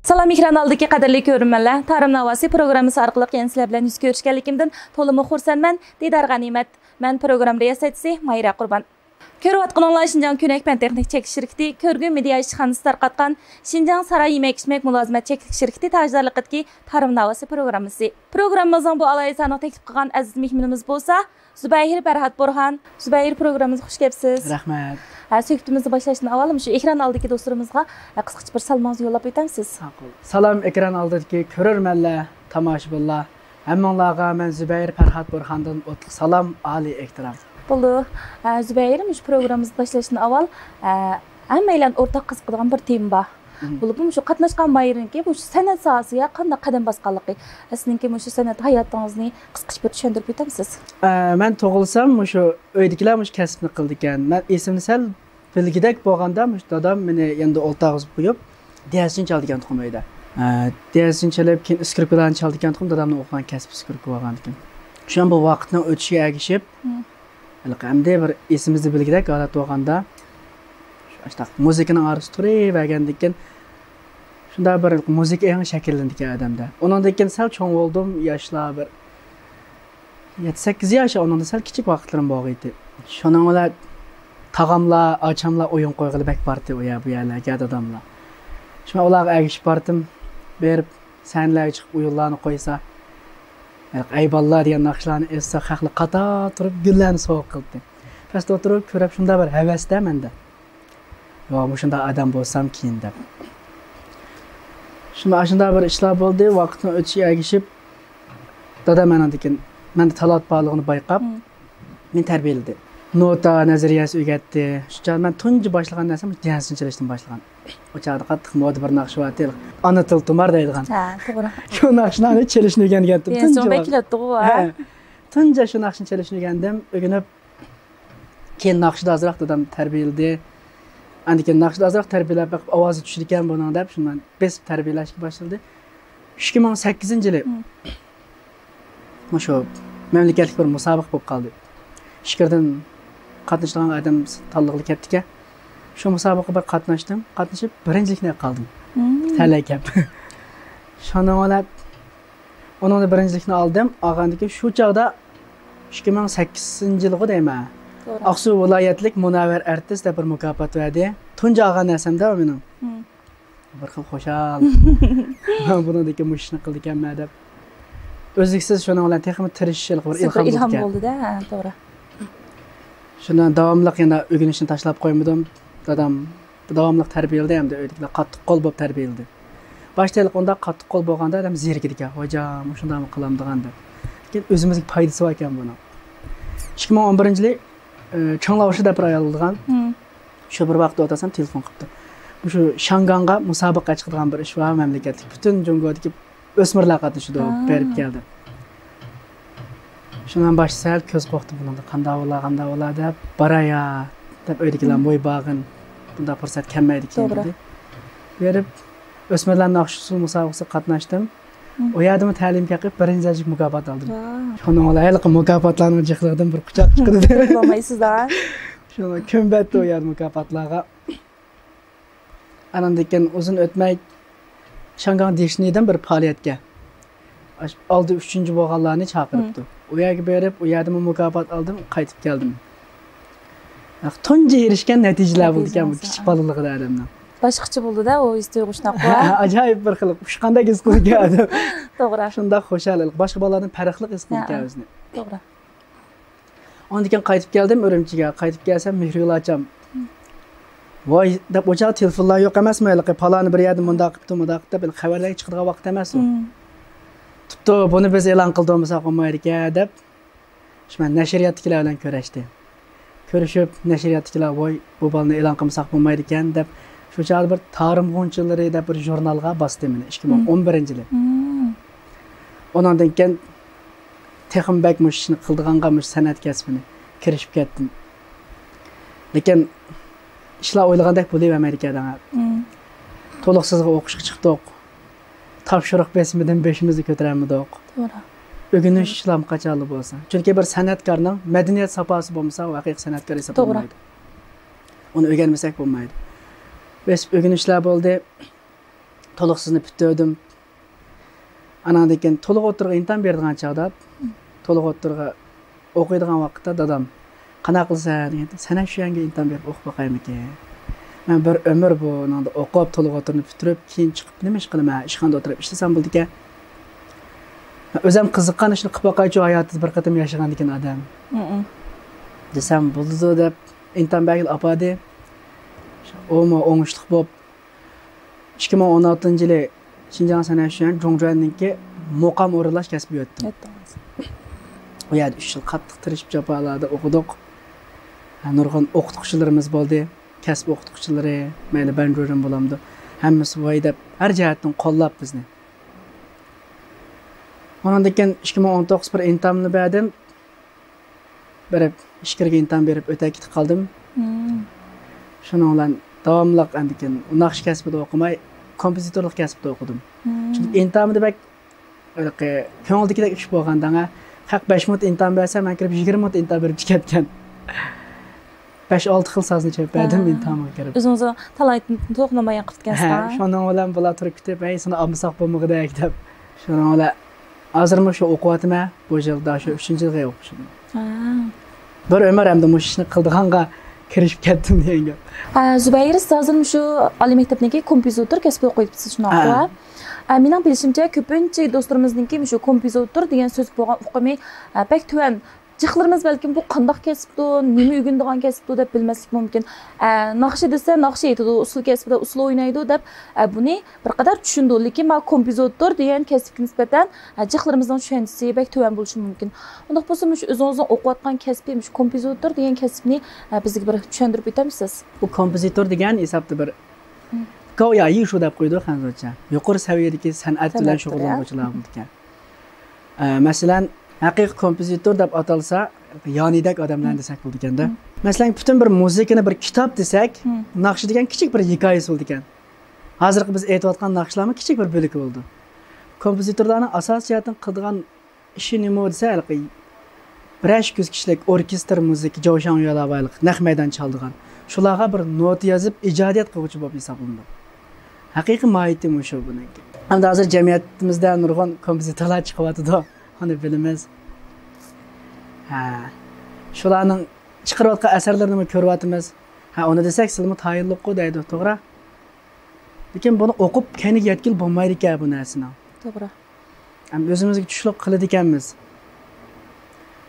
Salam ekran aldagi qadrli ko'rmanlar. Tarım Navasi programmasi orqali yana sizlar bilan yuz ko'rishganligimdan to'liq xursandman. Didar G'animat. Men program riyosatchisi Mayra Qurban. Ko'rayotganinglar Şinjan Ko'nak Pan Texnik Cheklik şirkati, Ko'rgün media ishxonasi tarqatgan Şinjan Saray yemek-ichmak mulozimat cheklik şirkati tajdorligidagi Tarım Navasi programmasi. Programmamizning bu alayzani taklif qilgan aziz mehmonimiz bo'lsa, Zubayir Farhat Burhan. Zubayir, programmamizga xush kelibsiz. Rahmat. Söhbətimizni başlashdan avval shu ekran oldidagi do'stlarimizga qisqacha bir salmozni yo'llab o'tamiz. Salam ekran oldidagi ko'rarmanlar, tomoshabinlar. Hammanglarga men Zubayir Farhat Burhandan o'tliq salom, oliy ehtirom. Bo'ldi. Zubayir, shu programmamizni başlashdan avval hammalar o'rtaq qiziqadigan bir tema bor. Bo'lib, shu qatnashgan Mayrinki bu san'at sohasiga qanday qadam bosganligi, sizningki shu san'at hayotingizni qisqacha bir tushuntirib o'tamsiz? Men tug'ilsam shu uydagilar kasbni qildi ekan. Men esimni sal bilgidek bo'lganda dadam meni endi o'ltag'izib qo'yib, diyasin chaldigan tuxum uyda. Diyasin chalib, keyin skripkalarni chaldigan tuxum dadamni o'qigan kasb skripka bo'lgan ekan. Shu bu vaqtning o'tishiga ergishib, hamda bir esimizni bilgidek holat bo'lganda muzikani arashtırib vergandikken shunda bir muzika eng shakllangan odamda. Ondan keyin sal cho'ng bo'ldim, yoshlar bir 7-8 yosh, ondan sal kichik vaqtlarim bor edi. Shundan ular tag'amlar, achamlar o'yin qo'yg'ili bak bordi u bu yerlarga odamlar. Shunda ularga ergishib bordim, berib sanlarga chiqib o'yinlarni qo'ysa, ayballar degan naqshlarni essa haqli qator turib gullarni sovuq qildi. Pastda o'tirib ko'rib shunda bir havasda menda. Yo, shunda adam bo'lsam keyin deb. Shunda bir ishlar bo'ldi, vaqtni o'tishiga ergishib, dadam menda talant borligini bayqab, men tarbiyaladi. Nota nazariyasi o'rgatdi. Shu men tunji boshlagan narsam dansni chalishdan boshlagan. O'chaqda qattiq moda bir naqsh bor, ana til tumar deydigan. Ha, to'g'ri. Shu naqshlarni chalishni o'rgangandim. Tunji shu naqshni chalishni o'rgandim, o'rganib keyin naqshda azroq dadam tarbiyaladi. Andiken naqshda azroq tarbiyalab baqib ovozi tushdi ekan buning deb shundan besib tarbiyalashga boshladi. 2008-yili shu mamlakatlik bir musobaqa bo'lib qoldi. Shikirdan qatnashgan odam tanliqli ketdi. Shu musobaqaga bir qatnashdim, qatnashib birinchilikni qoldim. Talakab. Shundan olib onun birinchilikni oldim. Olgandiki shu chaqda 2008-yilga deyman. Aqsu viloyatlik munavvar artist deb bir mukofot berdi. Tunji og'a nasamda mening. Bir xil xo'shal. Men bunidagi mushni qildi ekanman deb. O'zliksiz shuni bilan texnik tirishchilik bir ilhom bo'ldi-da, to'g'ri. Shundan davomli yana o'rganishni tashlab qo'ymadim. Dadam davomli tarbiyaladi hamda uydagilar qattiq qo'l bo'lib tarbiyaladi. Boshlaylik unda qattiq qo'l bo'lganda adam zerikdi ekan. Hojam, shunday qilamdigan deb. Keyin o'zimizga foydasi bor ekan buni. 2011-yili Çoğunlavışı da bir ayarladıgan. Şu bir vaqt otasam telefon qilibdi. Şu Şanganga musobaqa chiqadigan bir ish var mamlakatlik. Butun Jongodagi o'smirlar qatnashdi, berib keldi. Shundan boshlab ko'z qo'ydi bunda qanday bo'lar deb baraya deb o'ydigilar bo'y bag'in. Bunda fursat kelmaydi ekan. Berib o'smirlar naqshi musobaqasiga qatnashdim. O yerda ta'limga qilib birinchi mukofot oldim. Shuni olaylik mukofotlarni jiqlig'idan bir quchoq chiqdi. Bo'lmaysiz-da. Shuni ko'mbatdi o yer mukofotlarga. Andan keyin uzun o'tmay Shangang Dishnidan bir faoliyatga oldi 3-chi bo'lganlarni chaqiribdi. O yerga berib, o yerda mukofot oldim, qaytib keldim. Tunji erishgan natijalar bo'ldi ekan bu kichik bolaligida odamdan. Boshqacha bo'ldi-da, o his tuyg'ushdan qo'y. Ajoyib bir xil qanday his qilgan odam. To'g'ri. Shunda xo'shalik, boshqa bolalardan farqli his qilgan o'zini. To'g'ri. Ondan keyin qaytib keldim Urumchiga. Qaytib kelsam Mehriyul acham. Voy, deb o'chaq telefonlar yo'q emasmi? Palani bir yerda mundaq qilibdi, deb xabarlar chiqadigan vaqt emas u. Tutdi, buni biz e'lon qildimiz qo'ymaydi ekan deb. Shman nashriyatdagilar bilan ko'rishdi. Ko'rishib, nashriyatdagilar voy, bu balni e'lon qilmasak bo'lmaydi ekan deb shu chaqda bir Tarım G'unchilari deb bir jurnalga bosdi meni 2011-yili. Ondan keyin texnik mushni qildiganga mush san'at kasbini kirishib ketdim. Lekin ishlar o'ylagandek bo'lib Amerikada. To'liqsizga o'qishga chiqdik. Topshiriq besimidan 5imizni ko'taramidik. To'g'ri. O'rganish ishlam qachonli bo'lsa. Chunki bir san'atkorning madaniyat safosi bo'lmasa, haqiqiy san'atkor hisoblanmaydi. Uni o'rganmasak bo'lmaydi. Biz o'rganishlar bo'ldi. to'liqsizini bitirdim. Anandan keyin to'liq o'tirga imtihon beradigan chog'da, to'liq o'tirga o'qiydigan vaqtda dadam qana qilsan dedi. Sana shu yangi imtihon berib o'qib boqaymikin. Men bir ömür bu nanda o'qib to'liq o'tirni bitirib, keyin chiqib nima ish qilaman, ishxonada o'tirib ishlasam bo'ldi ekan. O'zim qiziqqan ishni qilib boqaychi hayotda bir qatam yashagan ekan odam. Desam bo'ldi deb imtihon berib apadi. O'mo o'ngishliq bo'lib 2016-yili Şinjan Sanayiyan Zhongzhuan'daki muqam o'rinlash kasbiga o'tdim. O yerda 3 yil qattiq tirishib jafolarda o'qidik. Nurg'un o'qituvchilarimiz bo'ldi. Kasb o'qituvchilari, mayli banjo'rim bo'lamdi. Hammasi voy deb har jihatdan qo'llab bizni. Ondan keyin 2019 bir imtihonni berdim. Berib, ishkirga imtihon berib o'ta ketib qoldim. Shuning bilan davomli andikin naqsh kasbida o'qimay, kompozitorlik kasbida o'qidim. Chunki imtihonni bak o'yla ko'ngildagidek ish bo'lgandan, haq 5 minut imtihon bersam, men kirib 20 minut imtihon berib ketgan. 5-6 xil so'zni chep berdim imtihonga kirib. O'zingizni talaytni to'xtamagan qilgansiz. Shundan bilan bular turib ketib, "Ey, seni olmasak bo'lmag'idek" deb. Shundan bilan hozirmi shu o'qiyapman, bu yilda shu 3-yilga o'qishim. Bir umr hamda mush ishni qildiganga kirishib ketdim degan gap. Zubayr, siz hozir shu oliy maktabdagi kompozitor kasbida o'qiyapsiz shunaqa. Mening bilishimcha ko'pincha do'stlarimizningki shu kompozitor degan so'z bo'lgan uqimi pek tuvan. Jixlarimiz balkim bu qandoq kasbdi, nima o'rganadigan kasbdi deb bilmaslik mumkin. Naqshi desa naqshi aytadi, usul kasbida usul o'ynaydi deb buni bir qadar tushundim, lekin men kompozitor degan kasbga nisbatan jixlarimizning tushunchasi pek tuvan bo'lishi mumkin. Unda bo'lsa shu o'zingizning o'qiyotgan kasbi shu kompozitor degan kasbni bizga bir tushuntirib o'tamsiz? Bu kompozitor degan hisobda bir go'yo shu deb qo'ydi hanzarcha. Yuqori saviyadagi san'at bilan shug'ullanuvchilar bo'lgan. Masalan, haqiqiy kompozitor deb atalsa, yonidak odamlar desak bo'ldi ekanda. Masalan, butun bir muzikani bir kitob desak, naqshi degan kichik bir hikoyasi bo'ldi ekan. Hozirgi biz aytayotgan naqshlarning kichik bir bo'ligi bo'ldi. Kompozitorlarning asos jihatdan qilgan ishi nima desa, bir 200 kishilik orkestr muzik, Jovshan Yo'lavaylik naq maydon chaldigan. Shularga bir not yozib ijodiyat qiluvchi bo'lib hisoblanadi. Haqiqiy mohiyati shu buniki. Hamda hozir jamiyatimizda nurg'un kompozitorlar chiqyapti. Hani bilimiz. Shularning chiqarayotgan asarlarini ko'ryapmiz. Uni desak, sizmi tayinliqku deydi, to'g'ri? Lekin buni o'qib kaniga yetkil bo'lmaydi ekan bu narsani. To'g'ri. Ham o'zimizga tushunib qiladi ekanmiz.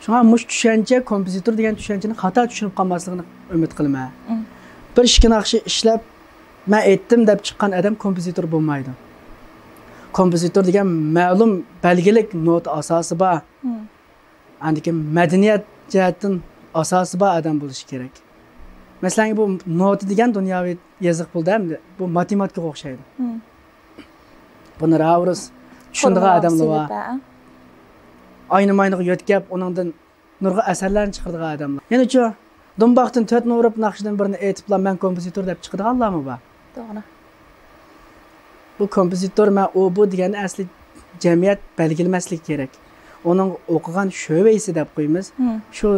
Shunga mush tushuncha, kompozitor degan tushunchani xato tushunib qolmasligini umid qilaman. Bir ishni naqshi ishlab, men aytdim deb chiqqan odam kompozitor bo'lmaydi. Kompozitor degan ma'lum belgilik not asosi bor. Andiki madaniyat jihatdan asosi bor odam bo'lishi kerak. Masalan, bu not degan dunyoviy yoziq bo'ldi-da, bu matematikaga o'xshaydi. Buni Ravrus tushundigan odamlar bor. Ayni-mayniga yo'tkab, uningdan nurg'a asarlarni chiqaradigan odamlar. Yana shu Do'mboqdan 4 nurib naqshdan birini aytiblar, men kompozitor deb chiqadiganlarmi bor? To'g'ri. Bu kompozitor bu degani asli jamiyat belgilamaslik kerak. Onun o'qigan sho'vaysi deb qo'yamiz. Shu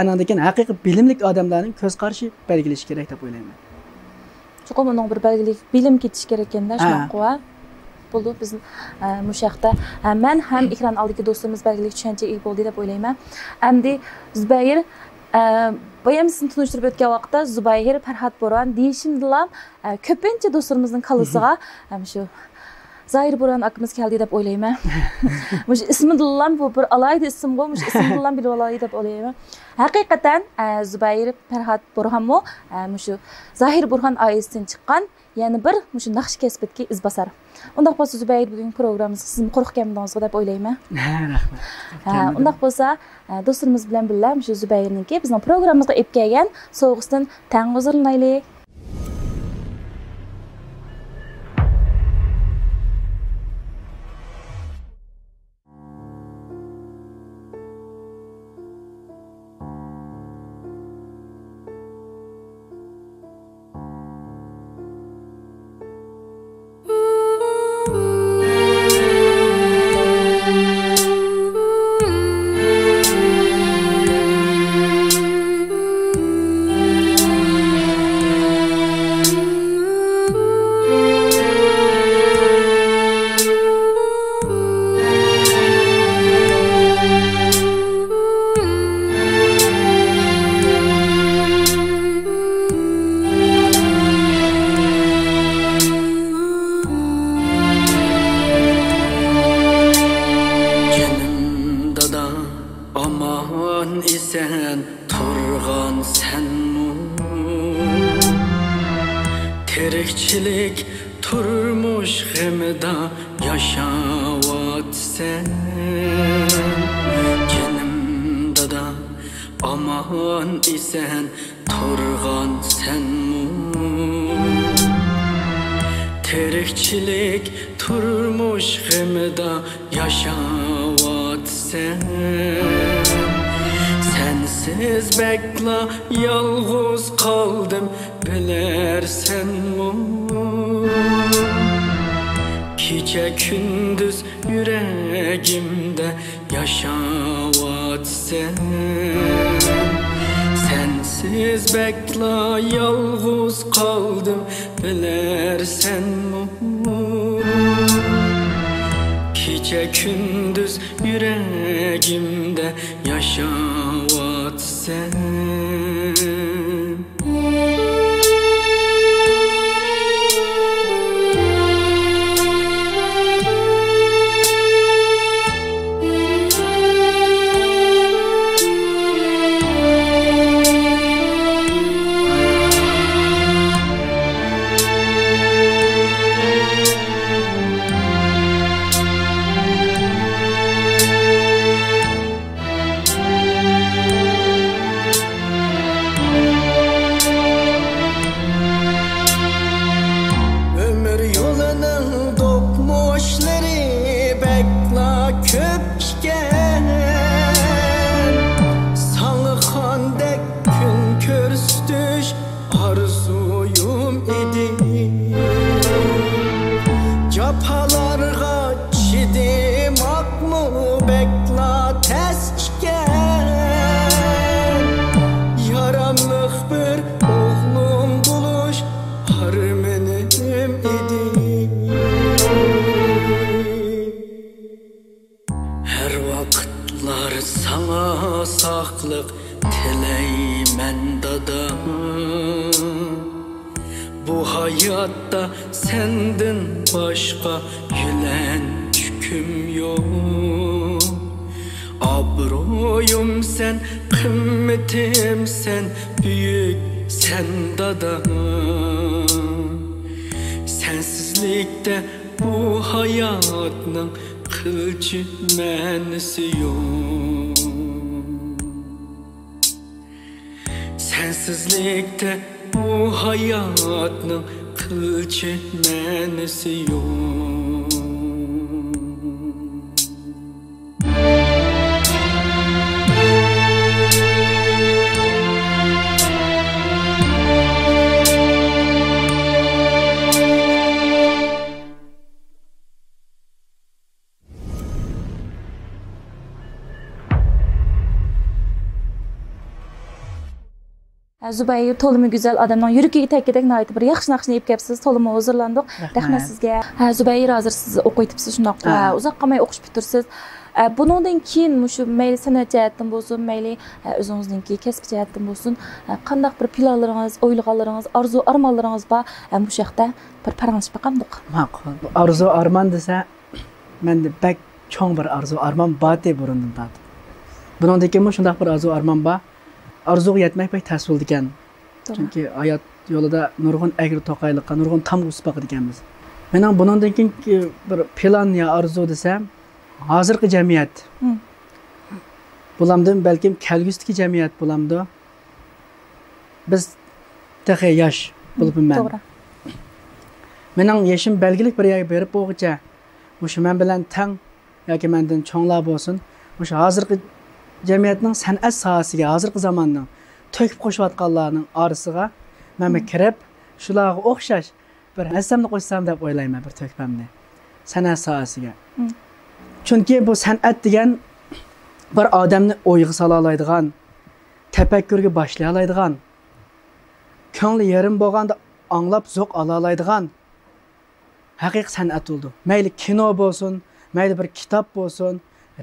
anandakin haqiqiy bilimlik odamlarning ko'z qarashi belgilash kerak deb o'ylayman. Chuqur uning bir belgilik bilim ketish kerak ekanda, shunaqa. Bo'ldi biz bu shaxta men ham ekran oldidagi do'stlarimiz belgilik tushunchaga ega bo'ldi deb o'ylayman. Endi Zubayr Bayam sizni tunishtirib o'tgan vaqtda Zubayr Farhod Bo'ron deyishimdilar ko'pincha do'stlarimizning qalasiga shu Zoir Bo'ron akamiz keldi deb o'ylayman. Mush ismidan bu bir alayda ismga, mush ismidan bir alayda deb o'ylayman. Haqiqatan Zubayr Farhod Bo'ronmi shu Zoir Bo'ron oilasidan chiqqan, ya'ni bir shu naqsh kasbidagi izbosar. Undaq bo'lsa Zubayr bugun programmamiz sizni qo'rqganmidingiz deb o'ylayman. Rahmat. Undaq bo'lsa do'stlarimiz bilan birga shu Zubayrniki bizning programmamizga olib kelgan sovg'isdan tang huzurlanaylik. Tirikçilik turmuş g'imida yaşavatsan, canımda da aman isen turgan senmu. Tirikçilik turmuş g'imida yaşavatsan, sensiz bekla yalğız kaldım bilersen mu? Gece gündüz yüreğimde yaşavatsan, sensiz bekla yalğız kaldım bilersen mu? Gece gündüz yüreğimde yaşavatsan. Saqlıq tileymen dada, bu hayatta senden başka yülen yüküm yok. Abroyum sen, kıymetim sen, büyük sen dada. Sensizlikte bu hayatın kılcı mənisi yok. Sensizlikte bu hayatın kılcı mənisi yok. Zübeyir tolumu güzel adamdan yürüyüp tekkedek naytı bir yaxşı naqshni yep kepsiz tolumu huzurlandık. Rahmet sizge. Zübeyir hazır siz okuytipsiz şundaq uzaq qamay oquşup bitirsiz. Bunundan keyin şu meyli sanat jihatdan bolsun, meyli özünüzningki kasb jihatdan bolsun, qandaq bir planlarınız, oylağanlarınız, arzu armanlarınız ba bu şaqda bir paranışıp baqamdıq. Maqul. Arzu arman desa, mende bek çoğ bir arzu arman bate burundan tadı. Bunundan keyin şundaq bir arzu arman ba. Arzuga yetmek pek ters oldu ekan. Çünkü hayat yolunda nurgun egri toqaylıqqa, nurgun tam uspaq ekanmiz. Mening bundan keyin bir plan ya arzu desem, hozirgi jamiyat. Bulamdim balkim kelgusdagi jamiyat bulamdi. Biz texe yosh bo'libman. To'g'ri. Mening yoshim belgilik bir yerga berib bo'g'icha, o'sha men bilan tang yoki mendan cho'nglar bo'lsin, o'sha hozirgi jamiyatning san'at sohasiga, hozirgi zamonning to'kib qo'shayotganlarning orasiga men kirib, shularga o'xshash bir nassamni qo'shsam deb o'ylayman, bir to'kpamni san'at sohasiga. Chunki bu san'at degan bir odamni o'yga sola oladigan, tafakkurga boshlay oladigan, ko'ngli yarim bo'lganda anglab zo'q ola oladigan haqiqiy san'at bo'ldi. Mayli kino bo'lsin, mayli bir kitob bo'lsin,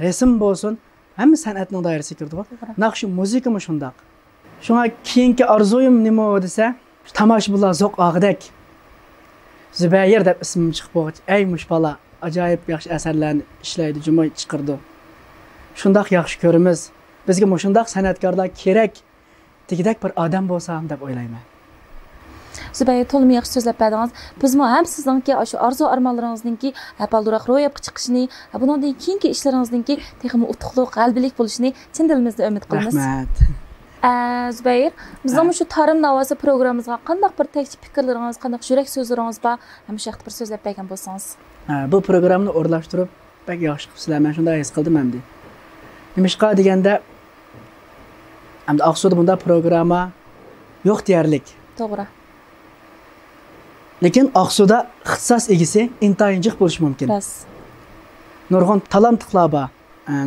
resim bo'lsin, hamma san'atning doirasiga kirdi. Naqshi muzika mu shundaq. Shunga keyingi orzuyim nima desa, tomoshabinlar zo'q og'idek. Zübeyir deb ismim chiqib qo'ydi. Ey mushbala, ajoyib yaxshi asarlarni ishlaydi, juma chiqirdi. Shundaq yaxshi ko'ramiz. Bizga shundaq san'atkorlar kerak. Tegidek bir odam bo'lsam deb o'ylayman. Zübeyir to'liq yaxshi so'zlab berdingiz. Bizmi ham sizningki shu arzu armonlaringizningki balduroq ro'yobga chiqishini, bundan keyingi ishlaringizningki texmi utuqli, qalbilik bo'lishini chin dilimizda umid qilamiz. Rahmat. Zübeyir, bizning shu Tarım Navosi programmamizga qanday bir taklif fikrlaringiz, qanday yurak so'zlaringiz bor, ham shu bir so'zlab bergan bo'lsangiz. Bu programni o'rlashtirib, bak yaxshi qilibsizlar. Men shunday his qildim hamdi. Nimishqa deganda hamda Aqsuda bunda programma yo'q deyarlik. To'g'ri. Lekin Aqsuda ixtisos egisi intayin jiq bo'lishi mumkin. Ras. Nurg'un talantlilar bor,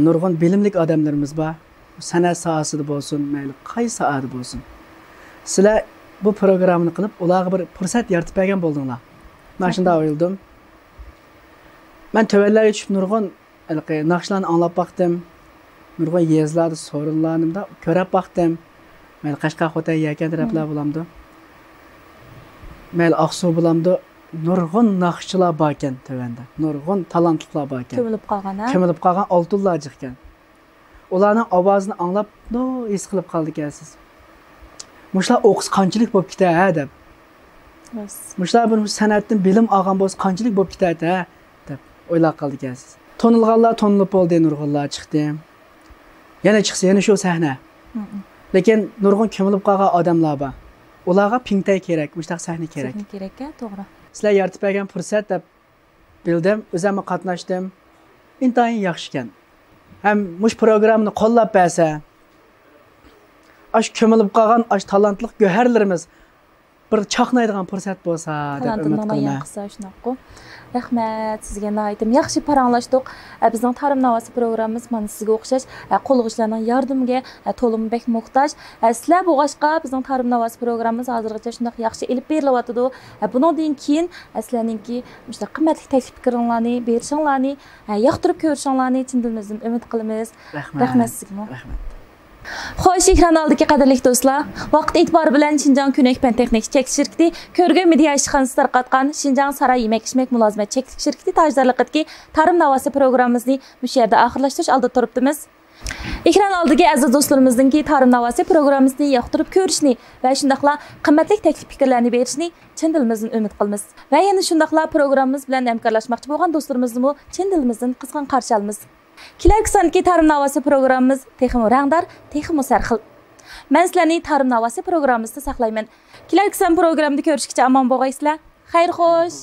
nurg'un bilimlik odamlarimiz bor. San'at sohasida bo'lsin, mayli qaysi sohada bo'lsin. Sizlar bu programmani qilib, ularga bir fursat yaratib bergan bo'ldinglar. Men shunday o'yladim. Men tövəllərə düşüb nurg'un naqshlarni anglab baxdım. Nurg'un yezlarni, so'rinlarni ko'rib baxdım. Mayli Qashqar, Xotay, Yakan taraflar bo'lamdi. Mayli Aqsu bo'lamdi. Nurg'un naqshchilar bor ekan tövəndə. Nurg'un talantlilar bor ekan. Ko'milib qolgan, ha? Ko'milib qolgan oltinlar ekan. Ularning ovozini anglab, his qilib qoldi ekansiz. Mushlar o'qish qanchalik bo'lib ketadi, ha deb. Ras. Mushlar bir san'atdan bilim olgan bo'lsa qanchalik bo'lib ketadi, ha deb o'ylab qoldi ekansiz. Tonilganlar tonilib bo'ldi, nurg'unlar chiqdi. Yana chiqsa, yana shu sahna. Lekin nurg'un ko'milib qolgan odamlar bor. Ularga pingtay kerak, mushtaq sahna kerak. Sahna kerak-a, to'g'ri. Sizlar yaratib bergan fursat deb bildim, o'zim qatnashdim. Intayin yaxshi ekan. Hem muş programını qo'llab bersa, aş ko'milib qolgan aş talantli go'harlarimiz bir chaqnaydigan fursat bo'lsa deb umid qilaman. Rahmat sizga aytdim. Yaxshi paranglashdik. Bizning Tarım Navosi programmamiz mana sizga o'xshash qo'lg'ishlarning yordamiga to'liq bek muhtoj. Sizlar bo'g'ashqa bizning Tarım Navosi programmamiz hozirgacha shunday yaxshi elib berilyapti. Bundan keyin sizlarningki shunday qimmatli taklif fikrlaringizni, berishinglarni, yoqtirib ko'rishinglarni chin dilimizdan umid qilamiz. Rahmat sizga. Rahmat. Xo'sh, ekran oldidagi qadrli do'stlar, vaqt e'tibori bilan Xinjiang Ko'nak Pan Texnik Cheklov shirkati ko'rgan media ishxonasi tarqatgan Xinjiang Saray yemak-ichmak mulozimat cheklov shirkati tajdorligidagi Tarım Navosi programmamizni bu yerda oxirlashtirish oldida turibmiz. Ekran oldidagi aziz do'stlarimizning Tarım Navosi programmamizni yoqtirib ko'rishni va shundaqla qimmatli taklif fikrlarni berishni chin dilimizdan umid qilamiz. Va yana shundaqla programmamiz bilan hamkorlashmoqchi bo'lgan do'stlarimizni chin dilimizdan qizg'in qarshi olamiz. Kelarki sonki Tarım Navosi programmamiz texmi rangdor, texmi sarxil. Men sizlarni Tarım Navosi programmamizda saqlayman. Kelarki son programmada ko'rishguncha omon bo'lgaysizlar. Xayr xo'sh.